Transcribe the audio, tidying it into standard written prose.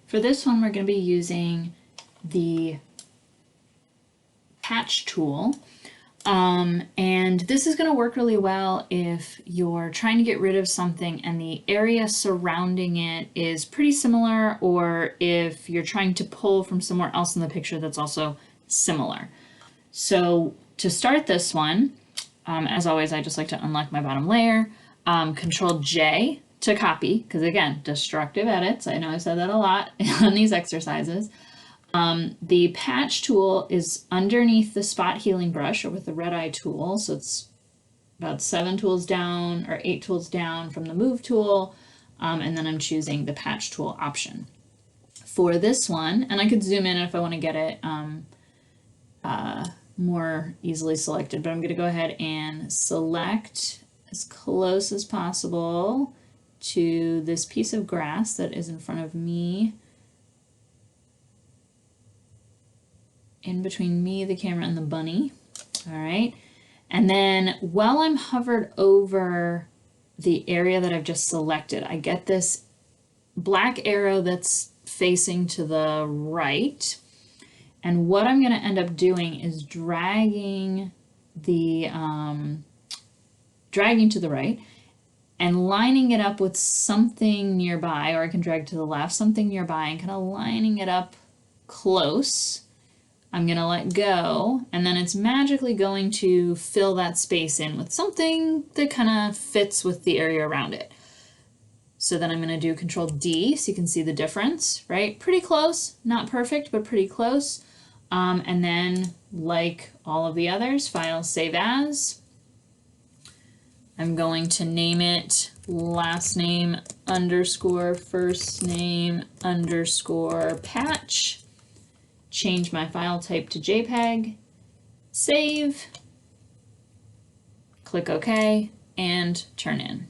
For this one, we're going to be using the patch tool. And this is going to work really well if you're trying to get rid of something and the area surrounding it is pretty similar, or if you're trying to pull from somewhere else in the picture that's also similar. So to start this one, as always, I just like to unlock my bottom layer, Control J to copy, because again, destructive edits. I know I said that a lot on these exercises. The patch tool is underneath the spot healing brush, or with the red eye tool. So it's about 7 tools down or 8 tools down from the move tool. And then I'm choosing the patch tool option. For this one, and I could zoom in if I want to get it more easily selected, but I'm going to go ahead and select as close as possible to this piece of grass that is in front of me, in between me, the camera, and the bunny. All right. And then while I'm hovered over the area that I've just selected, I get this black arrow that's facing to the right. And what I'm going to end up doing is dragging the dragging to the right and lining it up with something nearby, or I can drag to the left, something nearby, and kind of lining it up close. I'm going to let go, and then it's magically going to fill that space in with something that kind of fits with the area around it. So then I'm going to do Control D so you can see the difference, right? Pretty close, not perfect, but pretty close. And then, like all of the others, File, Save As. I'm going to name it last name underscore first name underscore patch. Change my file type to JPEG, save, click OK, and turn in.